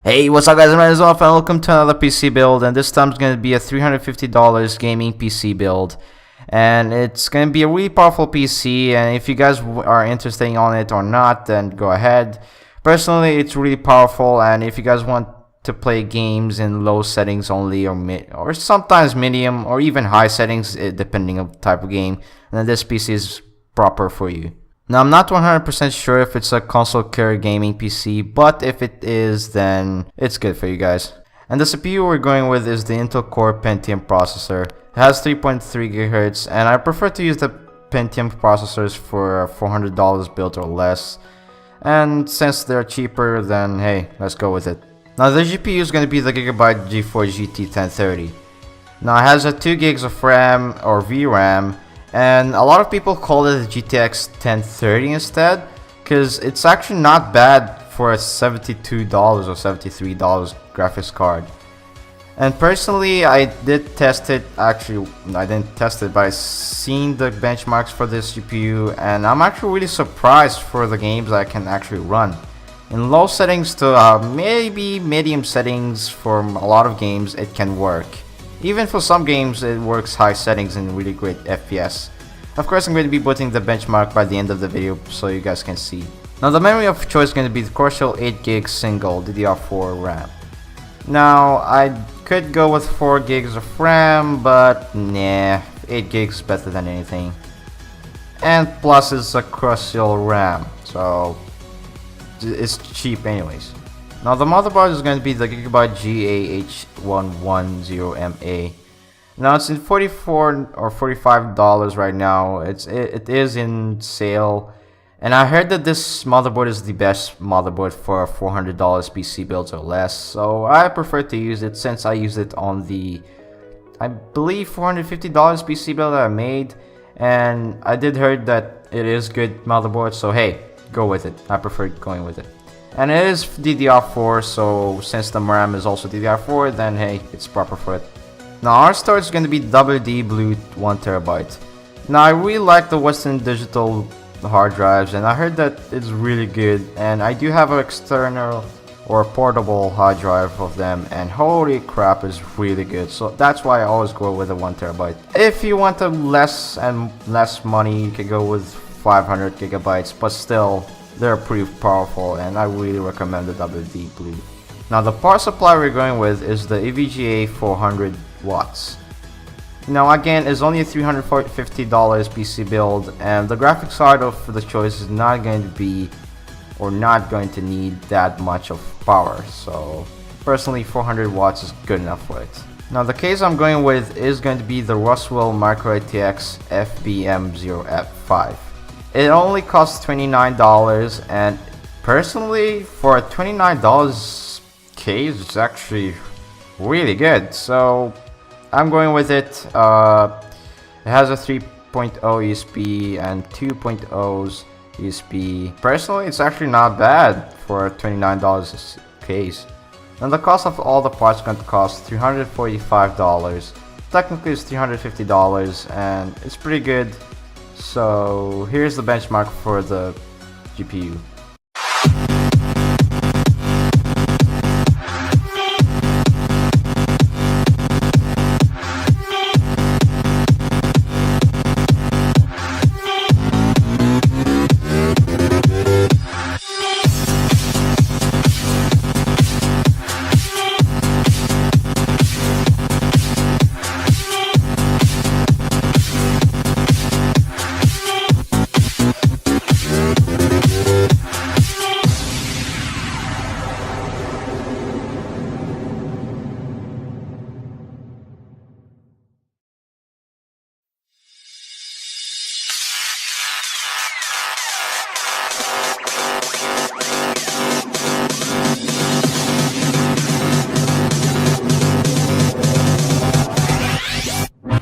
Hey, what's up guys, I'm Ryan and welcome to another PC build, and this time it's going to be a $350 gaming PC build. And it's going to be a really powerful PC, and if you guys are interested on it or not, then go ahead. Personally, it's really powerful, and if you guys want to play games in low settings only, or sometimes medium or even high settings, depending on the type of game, then this PC is proper for you. Now, I'm not 100% sure if it's a console carry gaming PC, but if it is, then it's good for you guys. And the CPU we're going with is the Intel Core Pentium processor. It has 3.3 GHz, and I prefer to use the Pentium processors for $400 build or less. And since they're cheaper, then hey, let's go with it. Now, the GPU is going to be the Gigabyte GeForce GT 1030. Now, it has a 2 gigs of RAM or VRAM. And a lot of people call it a GTX 1030 instead, because it's actually not bad for a $72 or $73 graphics card. And personally, I did test it. Actually, I didn't test it, but I've seen the benchmarks for this GPU, and I'm actually really surprised for the games I can actually run. In low settings to maybe medium settings for a lot of games, it can work. Even for some games, it works high settings and really great FPS. Of course, I'm going to be putting the benchmark by the end of the video so you guys can see. Now, the memory of choice is going to be the Corsair 8GB single DDR4 RAM. Now, I could go with 4 gigs of RAM, but nah, 8 gigs is better than anything. And plus, it's a Corsair RAM, so it's cheap anyways. Now, the motherboard is going to be the Gigabyte GAH110MA. Now, it's in $44 or $45 right now. It is in sale, and I heard that this motherboard is the best motherboard for a $400 PC build or less. So I prefer to use it since I used it on the, I believe, $450 PC build that I made, and I did heard that it is good motherboard. So hey, go with it. I prefer going with it. And it is DDR4, so since the RAM is also DDR4, then hey, it's proper for it. Now, our storage is going to be WD Blue 1TB. Now, I really like the Western Digital hard drives, and I heard that it's really good. And I do have an external or portable hard drive of them, and holy crap, it's really good. So that's why I always go with a 1TB. If you want a less money, you can go with 500 gigabytes, but still, they're pretty powerful, and I really recommend the WD Blue. Now, the power supply we're going with is the EVGA 400 watts. Now, again, it's only a $350 PC build, and the graphics card of the choice is not going to be or not going to need that much of power. So, personally, 400 watts is good enough for it. Now, the case I'm going with is going to be the Roswell Micro ATX FBM0F5. It only costs $29, and personally, for a $29 case, it's actually really good. So I'm going with it. It has a 3.0 USB and 2.0's USB. Personally, it's actually not bad for a $29 case. And the cost of all the parts is going to cost $345. Technically, it's $350, and it's pretty good. So here's the benchmark for the GPU.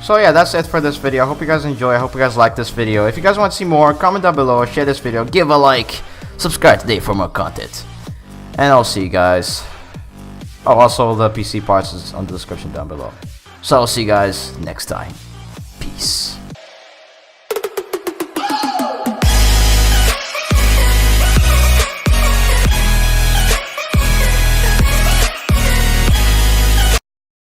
So yeah, that's it for this video. I hope you guys enjoy. I hope you guys like this video. If you guys want to see more, comment down below, share this video, give a like, subscribe today for more content. And I'll see you guys. Oh, also the PC parts is on the description down below. So I'll see you guys next time. Peace.